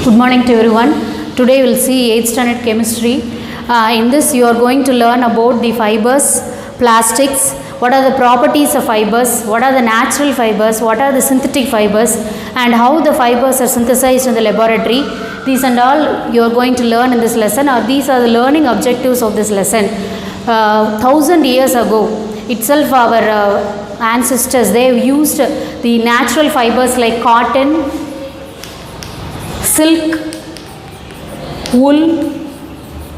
Good morning to everyone. Today we will see 8th standard chemistry. In this you are going to learn about the fibers, plastics, what are the properties of fibers, what are the natural fibers, what are the synthetic fibers, and how the fibers are synthesized in the laboratory. These and all you are going to learn in this lesson, or these are the learning objectives of this lesson. 1000 years ago itself our ancestors, they have used the natural fibers like cotton, silk, wool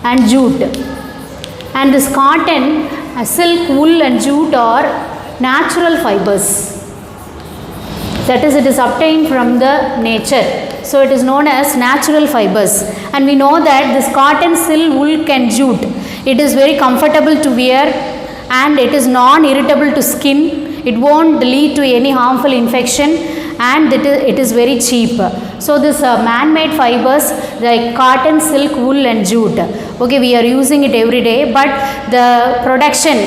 and jute. And this cotton, silk, wool and jute are natural fibers. That is, it is obtained from the nature. So it is known as natural fibers. And we know that this cotton, silk, wool and jute, it is very comfortable to wear and it is non-irritable to skin. It won't lead to any harmful infection, and it is very cheap. So this man-made fibers like cotton, silk, wool and jute, okay, we are using it every day, but the production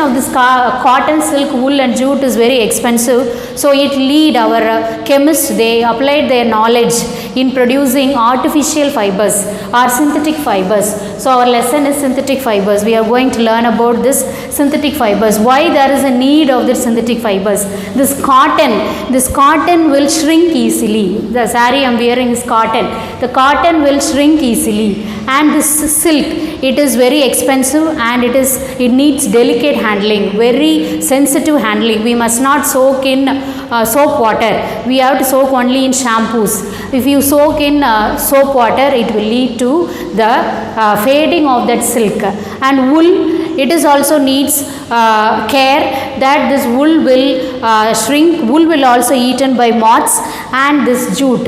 of this cotton, silk, wool and jute is very expensive. So it lead our chemists, they applied their knowledge in producing artificial fibers or synthetic fibers. So our lesson is synthetic fibers. We are going to learn about this synthetic fibers. Why there is a need of this synthetic fibers? This cotton will shrink easily. The saree I am wearing is cotton. The cotton will shrink easily, and this silk, it is very expensive and it needs delicate handling, very sensitive handling. We must not soak in soap water. We have to soak only in shampoos. If you soak in soap water, it will lead to the fading of that silk. And wool, it is also needs care that this wool will shrink. Wool will also eaten by moths. And this jute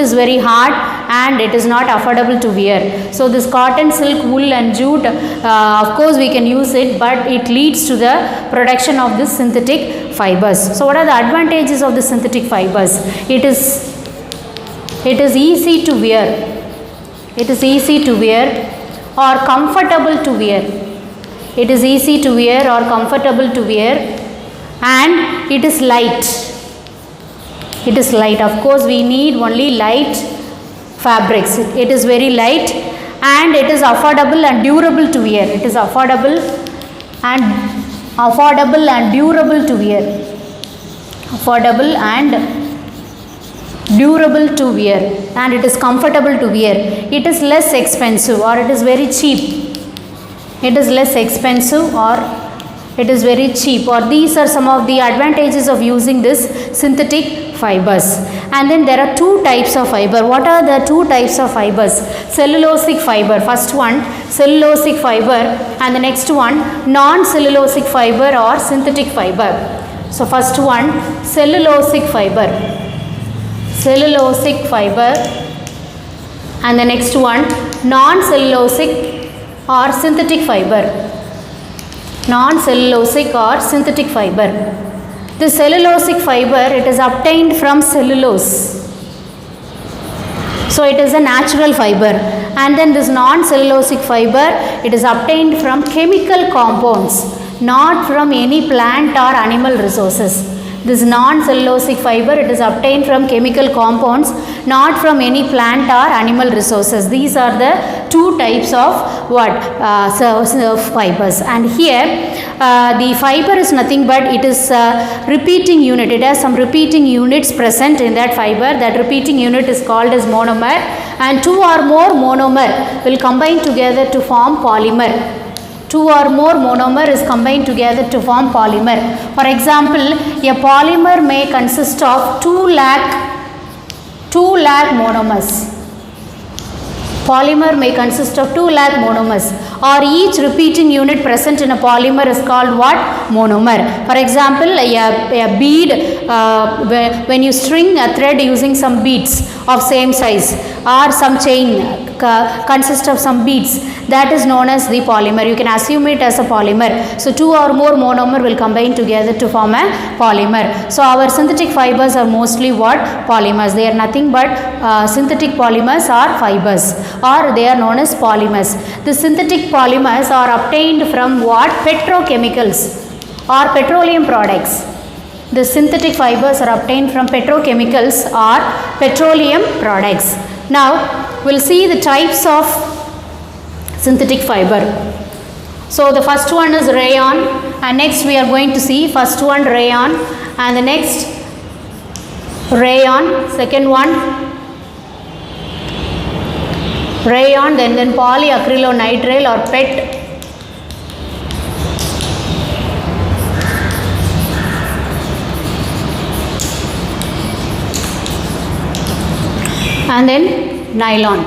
is very hard and it is not affordable to wear. So this cotton, silk, wool and jute, of course we can use it, but it leads to the production of this synthetic fibers. So what are the advantages of the synthetic fibers? It is easy to wear. It is easy to wear or comfortable to wear. It is easy to wear or comfortable to wear, and it is light. It is light. Of course we need only light fabrics. It is very light and it is affordable and durable to wear. It is affordable and durable to wear. Affordable and durable to wear, and it is comfortable to wear. It is less expensive or it is very cheap. It is less expensive or it is very cheap, or these are some of the advantages of using this synthetic fibers. And then there are two types of fiber. What are the two types of fibers? Cellulosic fiber, first one cellulosic fiber, and the next one non-cellulosic fiber or synthetic fiber. So first one cellulosic fiber, and the next one non-cellulosic or synthetic fiber. Non-cellulosic or synthetic fiber. The cellulosic fiber, it is obtained from cellulose. So it is a natural fiber. And then this non-cellulosic fiber, it is obtained from chemical compounds, not from any plant or animal resources. This non-cellulosic fiber, it is obtained from chemical compounds, not from any plant or animal resources. These are the two types of fibers. And here the fiber is nothing but it is a repeating unit. It has some repeating units present in that fiber. That repeating unit is called as monomer, and two or more monomer will combine together to form polymer. Two or more monomer is combined together to form polymer. For example, a polymer may consist of 2 lakh monomers. Polymer may consist of 2 lakh monomers, or each repeating unit present in a polymer is called what? Monomer. For example, a bead, when you string a thread using some beads of same size, or some chain consists of some beads, that is known as the polymer. You can assume it as a polymer. So two or more monomer will combine together to form a polymer. So our synthetic fibers are mostly what? Polymers. They are nothing but synthetic polymers or fibers, or they are known as polymers. The synthetic polymers are obtained from what? Petrochemicals or petroleum products. The synthetic fibers are obtained from petrochemicals or petroleum products. Now we'll see the types of synthetic fiber. So the first one is rayon, and next we are going to see first one rayon, and the next rayon, second one rayon, then polyacrylonitrile or PET, and then nylon.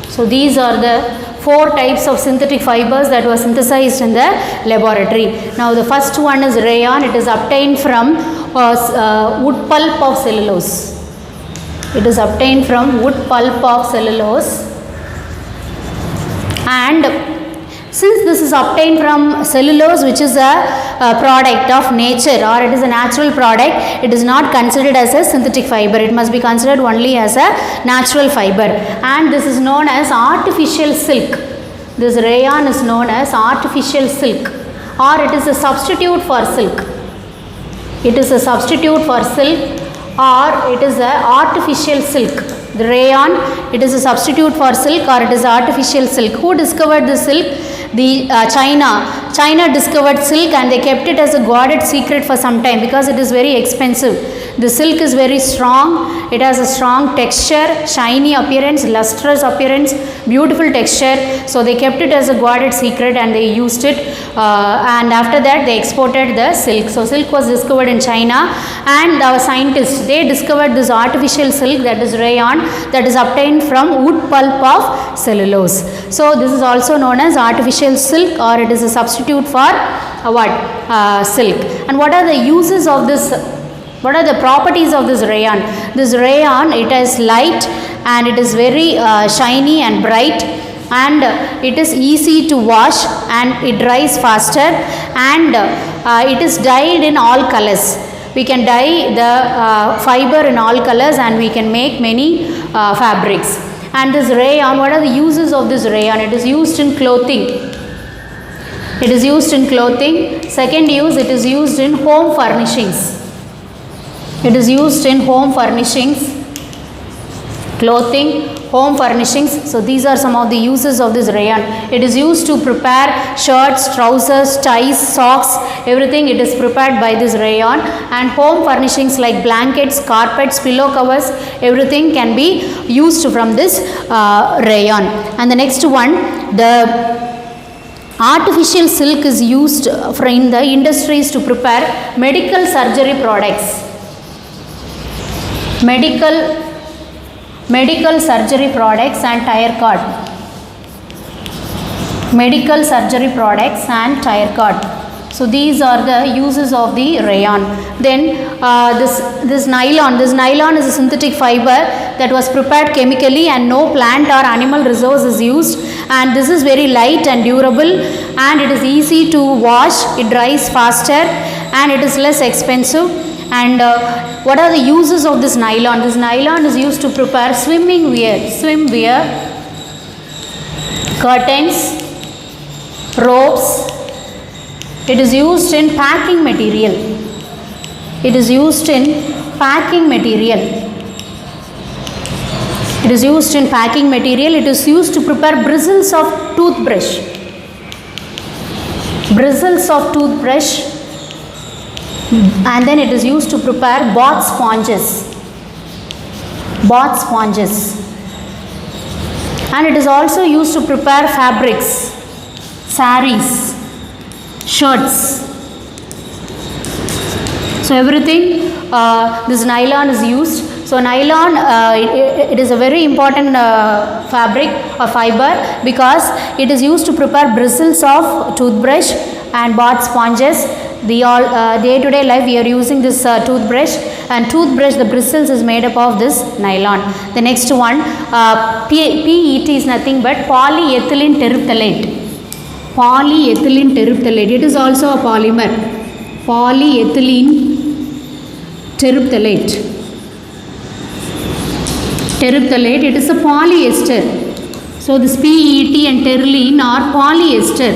So these are the 4 types of synthetic fibers that were synthesized in the laboratory. Now the first one is rayon. It is obtained from wood pulp of cellulose. It is obtained from wood pulp of cellulose, and since this is obtained from cellulose, which is a product of nature, or it is a natural product, it is not considered as a synthetic fiber. It must be considered only as a natural fiber, and this is known as artificial silk. This rayon is known as artificial silk, or it is a substitute for silk. It is a substitute for silk, or it is a artificial silk. The rayon, it is a substitute for silk, or it is artificial silk. Who discovered the silk? The China discovered silk, and they kept it as a guarded secret for some time because it is very expensive. The silk is very strong. It has a strong texture, shiny appearance, lustrous appearance, beautiful texture. So they kept it as a guarded secret, and they used it, and after that they exported the silk. So silk was discovered in China, and our scientists, they discovered this artificial silk, that is rayon, that is obtained from wood pulp of cellulose. So this is also known as artificial silk, or it is a substitute for silk. And what are the uses of this? What are the properties of this rayon? This rayon, it is light, and it is very shiny and bright, and it is easy to wash, and it dries faster, and it is dyed in all colors. We can dye the fiber in all colors, and we can make many fabrics. And this rayon, what are the uses of this rayon? It is used in clothing. It is used in clothing. Second use, it is used in home furnishings. It is used in home furnishings, clothing, home furnishings. So these are some of the uses of this rayon. It is used to prepare shirts, trousers, ties, socks, everything it is prepared by this rayon. And home furnishings like blankets, carpets, pillow covers, everything can be used from this rayon. And the next one, the artificial silk is used in the industries to prepare medical surgery products. Medical surgery products and tire cord. Medical surgery products and tire cord. So these are the uses of the rayon. Then this nylon. This nylon is a synthetic fiber that was prepared chemically, and no plant or animal resource is used. And this is very light and durable, and it is easy to wash. It dries faster, and it is less expensive. And what are the uses of this nylon? This nylon is used to prepare swimwear, curtains, ropes. It is used in packing material. It is used in packing material. It is used in packing material. It is used to prepare bristles of toothbrush. Bristles of toothbrush. And then it is used to prepare bath sponges. Bath sponges. And it is also used to prepare fabrics, saris, shirts. So everything, this nylon is used. So nylon, it is a very important fabric or fiber, because it is used to prepare bristles of toothbrush and bath sponges. Day to day life we are using this toothbrush, and toothbrush, the bristles is made up of this nylon. The next one, PET is nothing but polyethylene terephthalate. Polyethylene terephthalate, it is also a polymer. Polyethylene terephthalate. Terephthalate, it is a polyester. So this PET and terylene are polyester.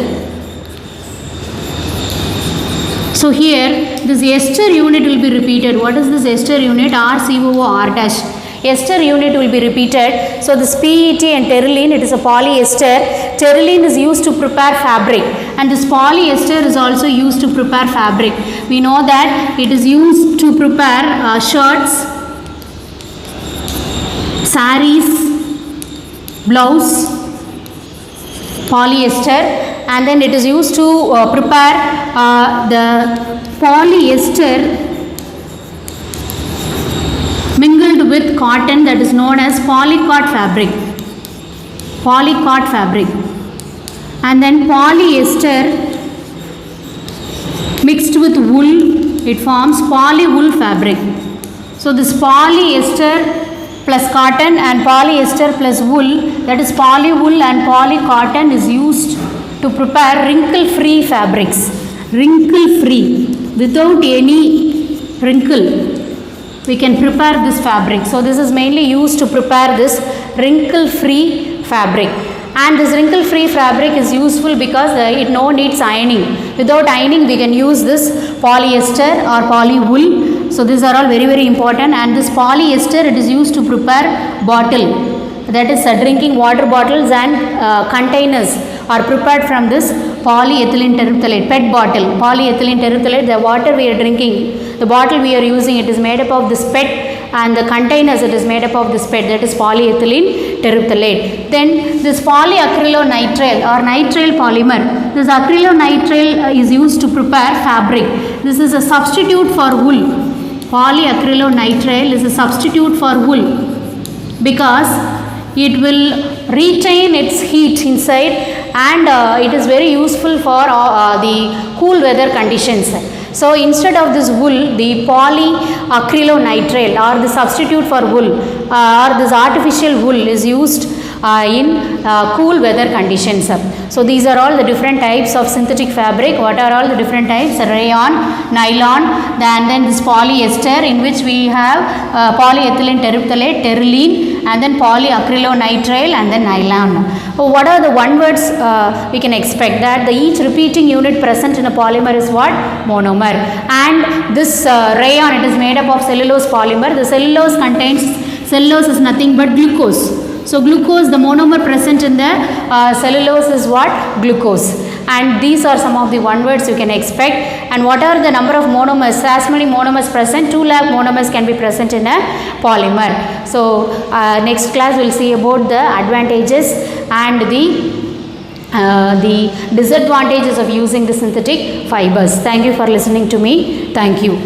So here this ester unit will be repeated. What is this ester unit? RCOO R dash. Ester unit will be repeated. So this PET and terylene, it is a polyester. Terylene is used to prepare fabric, and this polyester is also used to prepare fabric. We know that it is used to prepare shirts, saris, blouse, polyester, and then it is used to prepare the polyester mingled with cotton, that is known as polycot fabric. Polycot fabric. And then polyester mixed with wool, it forms polywool fabric. So this polyester plus cotton and polyester plus wool, that is polywool and polycotton, is used to prepare wrinkle-free fabrics. Wrinkle-free, without any wrinkle, we can prepare this fabric. So this is mainly used to prepare this wrinkle-free fabric. And this wrinkle-free fabric is useful because it no needs ironing. Without ironing, we can use this polyester or polywool. So these are all very, very important. And this polyester, it is used to prepare bottle. That is drinking water bottles and containers are prepared from this polyethylene terephthalate, PET bottle. Polyethylene terephthalate, the water we are drinking, the bottle we are using, it is made up of this PET, and the containers, it is made up of this PET, that is polyethylene terephthalate. Then this polyacrylonitrile or nitrile polymer, this acrylonitrile is used to prepare fabric. This is a substitute for wool. Polyacrylonitrile is a substitute for wool because it will retain its heat inside, and it is very useful for the cool weather conditions. So instead of this wool, the polyacrylonitrile or the substitute for wool or this artificial wool is used in cool weather conditions. So these are all the different types of synthetic fabric. What are all the different types? Rayon, nylon, and then this polyester, in which we have polyethylene terephthalate, terylene, and then polyacrylonitrile, and then nylon. So what are the one words we can expect? That the each repeating unit present in a polymer is what? Monomer. And this rayon, it is made up of cellulose polymer. The cellulose contains, cellulose is nothing but glucose. So glucose, the monomer present in the cellulose is what? Glucose. And these are some of the one words you can expect. And what are the number of monomers? As many monomers present, 2 lakh monomers can be present in a polymer. So next class we will see about the advantages and the disadvantages of using the synthetic fibers. Thank you for listening to me. Thank you.